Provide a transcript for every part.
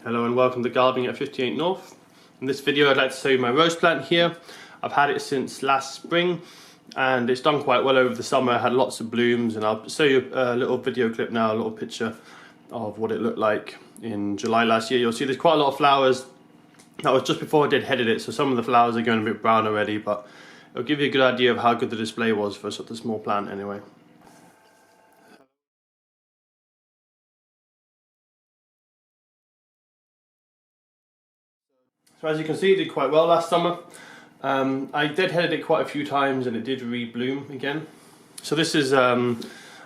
Hello and welcome to Gardening at 58 North. In this video I'd like to show you my rose plant here. I've had it since last spring and it's done quite well over the summer. I had lots of blooms, and I'll show you a little video clip now, a little picture of what it looked like in July last year. You'll see there's quite a lot of flowers. That was just before I did headed it, so some of the flowers are going a bit brown already, but it'll give you a good idea of how good the display was for such a small plant anyway. So as you can see, it did quite well last summer. I deadheaded it quite a few times and it did re-bloom again. So this is an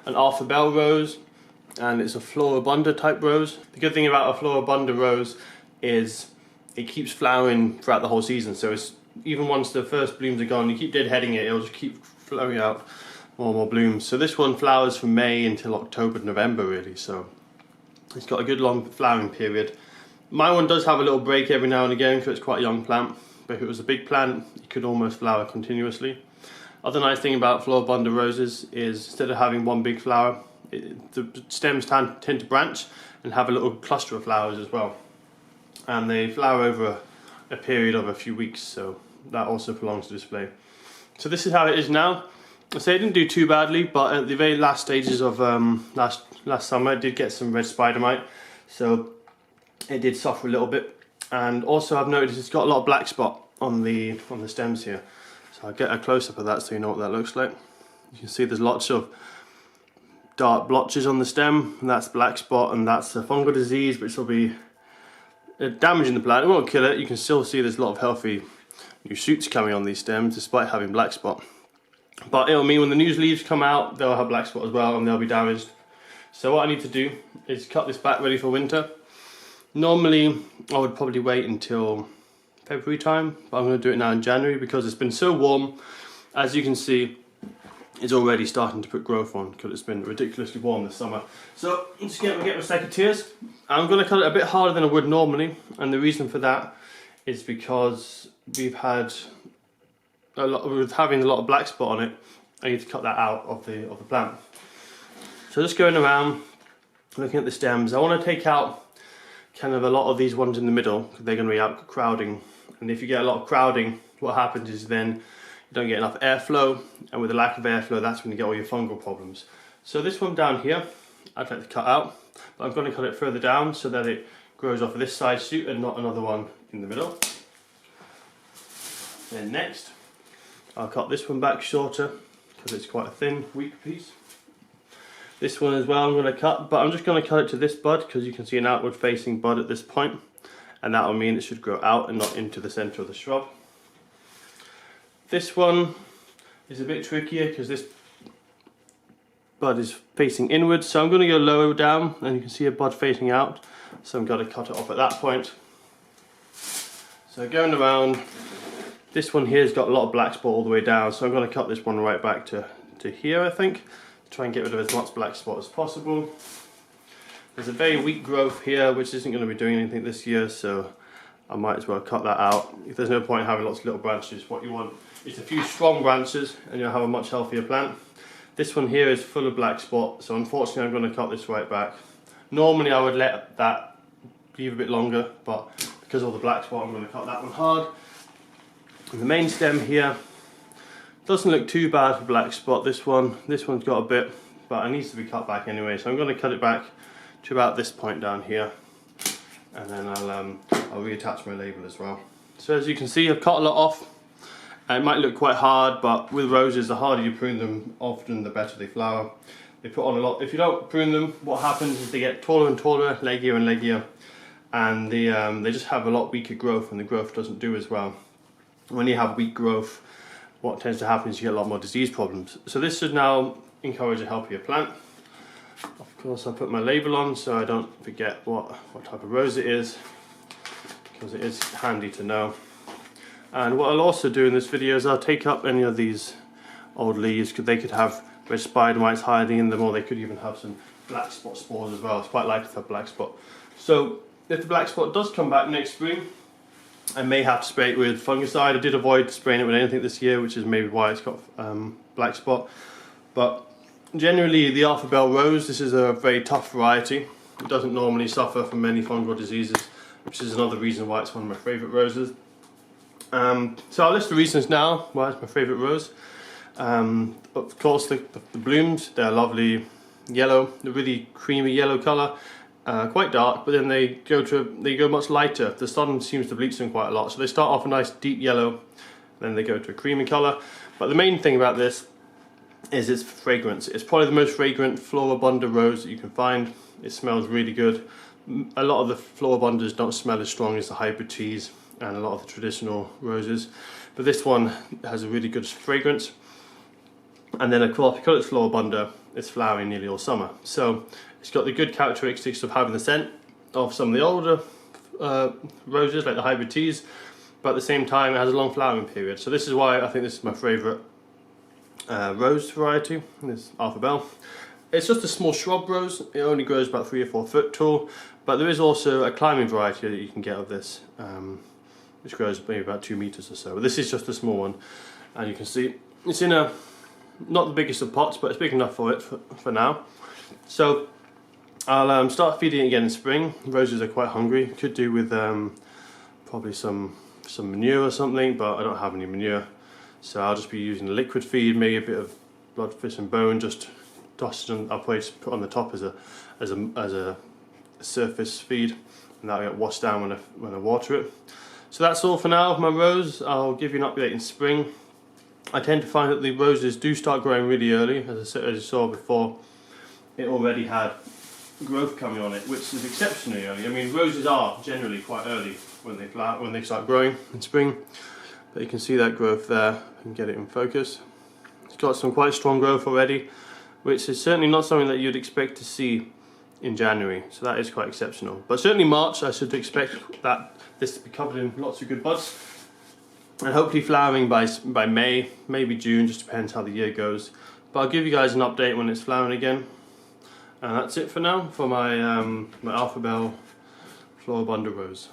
Arthur Bell rose, and it's a Floribunda type rose. The good thing about a Floribunda rose is it keeps flowering throughout the whole season. So it's, even once the first blooms are gone, you keep deadheading it, it'll just keep flowing out more and more blooms. So this one flowers from May until October, November really. So it's got a good long flowering period. My one does have a little break every now and again because it's quite a young plant, but if it was a big plant, it could almost flower continuously. Other nice thing about Floribunda roses is instead of having one big flower, the stems tend to branch and have a little cluster of flowers as well. And they flower over a period of a few weeks, so that also prolongs the display. So this is how it is now. I say it didn't do too badly, but at the very last stages of last summer, it did get some red spider mite, so it did suffer a little bit. And also I've noticed it's got a lot of black spot on the stems here. So I'll get a close-up of that so you know what that looks like. You can see there's lots of dark blotches on the stem, and that's black spot, and that's a fungal disease which will be damaging the plant. It won't kill it. You can still see there's a lot of healthy new shoots coming on these stems despite having black spot. But it'll mean when the new leaves come out, they'll have black spot as well and they'll be damaged. So what I need to do is cut this back ready for winter. Normally I would probably wait until February time, but I'm going to do it now in January because it's been so warm. As you can see, it's already starting to put growth on because it's been ridiculously warm this summer. So I'm just going to get my secateurs. I'm going to cut it a bit harder than I would normally, and the reason for that is because we've had with having a lot of black spot on it, I need to cut that out of the plant. So just going around looking at the stems, I want to take out kind of a lot of these ones in the middle because they're going to be out crowding, and if you get a lot of crowding, what happens is then you don't get enough airflow, and with the lack of airflow, that's when you get all your fungal problems. So this one down here I'd like to cut out, but I'm going to cut it further down so that it grows off of this side shoot and not another one in the middle. Then next I'll cut this one back shorter because it's quite a thin, weak piece. This one as well I'm going to cut, but I'm just going to cut it to this bud because you can see an outward facing bud at this point, and that will mean it should grow out and not into the centre of the shrub. This one is a bit trickier because this bud is facing inwards, so I'm going to go lower down and you can see a bud facing out, so I'm going to cut it off at that point. So going around, this one here has got a lot of black spot all the way down, so I'm going to cut this one right back to here, I think. Try and get rid of as much black spot as possible. There's a very weak growth here which isn't going to be doing anything this year, so I might as well cut that out. If there's no point in having lots of little branches, what you want is a few strong branches and you'll have a much healthier plant. This one here is full of black spot, so unfortunately I'm going to cut this right back. Normally I would let that leave a bit longer, but because of all the black spot I'm going to cut that one hard. And the main stem here doesn't look too bad for black spot. This one's got a bit, but it needs to be cut back anyway, so I'm going to cut it back to about this point down here, and then I'll reattach my label as well. So as you can see, I've cut a lot off. It might look quite hard, but with roses, the harder you prune them, often the better they flower. They put on a lot. If you don't prune them, what happens is they get taller and taller, leggier and leggier, and they just have a lot weaker growth, and the growth doesn't do as well. When you have weak growth, what tends to happen is you get a lot more disease problems. So this should now encourage a healthier plant. Of course, I'll put my label on so I don't forget what type of rose it is, because it is handy to know. And what I'll also do in this video is I'll take up any of these old leaves because they could have red spider mites hiding in them, or they could even have some black spot spores as well. It's quite likely to have black spot. So if the black spot does come back next spring, I may have to spray it with fungicide. I did avoid spraying it with anything this year, which is maybe why it's got black spot. But generally the Arthur Bell Rose, this is a very tough variety. It doesn't normally suffer from many fungal diseases. which is another reason why it's one of my favourite roses. So I'll list the reasons now why it's my favourite rose. Of course, the blooms, they're lovely yellow, they're really creamy yellow colour, quite dark, but then they go much lighter. The sun seems to bleach them quite a lot, so they start off a nice deep yellow, then they go to a creamy colour. But the main thing about this is its fragrance. It's probably the most fragrant Floribunda rose that you can find. It smells really good. A lot of the Floribundas don't smell as strong as the hybrid teas and a lot of the traditional roses, but this one has a really good fragrance. And then of course, because it's Floribunda, it's flowering nearly all summer, so it's got the good characteristics of having the scent of some of the older roses like the hybrid teas, but at the same time it has a long flowering period. So this is why I think this is my favourite rose variety, this Arthur Bell. It's just a small shrub rose. It only grows about 3 or 4 foot tall, but there is also a climbing variety that you can get of this, which grows maybe about 2 meters or so. But this is just a small one, and you can see it's in a not the biggest of pots, but it's big enough for it for now. So I'll start feeding it again in spring. Roses are quite hungry. Could do with probably some manure or something, but I don't have any manure, so I'll just be using a liquid feed, maybe a bit of blood, fish and bone, just tossed on. I'll probably just put on the top as a surface feed, and that'll get washed down when I water it. So that's all for now of my rose. I'll give you an update in spring. I tend to find that the roses do start growing really early. As you saw before, it already had growth coming on it, which is exceptionally early. I mean, roses are generally quite early when they start growing in spring, but you can see that growth there. I can get it in focus. It's got some quite strong growth already, which is certainly not something that you'd expect to see in January, so that is quite exceptional. But certainly March, I should expect that this to be covered in lots of good buds, and hopefully flowering by May, maybe June, just depends how the year goes. But I'll give you guys an update when it's flowering again. And that's it for now for my my Arthur Bell Floribunda Rose.